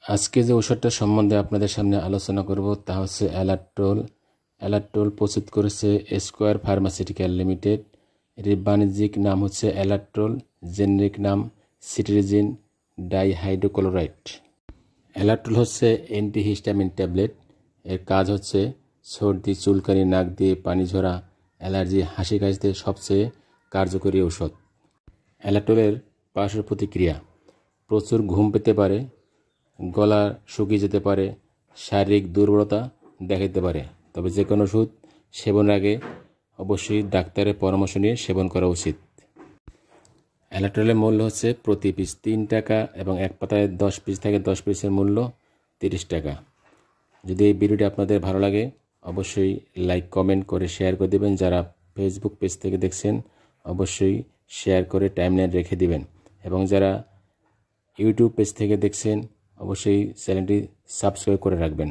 আজকে যে ওষুধটা সম্বন্ধে আপনাদের সামনে আলোচনা করব তা হচ্ছে অ্যালাট্রোল। অ্যালাট্রোল প্রস্তুত করেছে স্কোয়ার ফার্মাসিউটিক্যাল লিমিটেড। এর বাণিজ্যিক নাম হচ্ছে অ্যালাট্রোল, জেনেরিক নাম সিট্রিজিন ডাইহাইড্রোক্লোরাইড। অ্যালাট্রোল হচ্ছে অ্যান্টিহিস্টামিন ট্যাবলেট। এর কাজ হচ্ছে সর্দি, চুলকানি, নাক দিয়ে পানি ঝরা, অ্যালার্জি, হাসি কাশিতে সবচেয়ে কার্যকরী ঔষধ। অ্যালাট্রোলের পার্শ্ব প্রতিক্রিয়া: প্রচুর ঘুম পেতে পারে, গলা শুকিয়ে যেতে পারে, শারীরিক দুর্বলতা দেখাতে পারে। তবে যে কোনো ওষুধ সেবনের আগে অবশ্যই ডাক্তারের পরামর্শ নিয়ে সেবন করা উচিত। অ্যালাট্রোলের মূল্য হচ্ছে প্রতি পিস 3 টাকা এবং এক পাতায় 10 পিস থাকে, 10 পিসের মূল্য 30 টাকা। যদি এই ভিডিওটি আপনাদের ভালো লাগে অবশ্যই লাইক, কমেন্ট করে শেয়ার করে দেবেন। যারা ফেসবুক পেজ থেকে দেখছেন অবশ্যই শেয়ার করে টাইমলাইন রেখে দিবেন, এবং যারা ইউটিউব পেজ থেকে দেখছেন অবশ্যই চ্যানেলটি সাবস্ক্রাইব করে রাখবেন।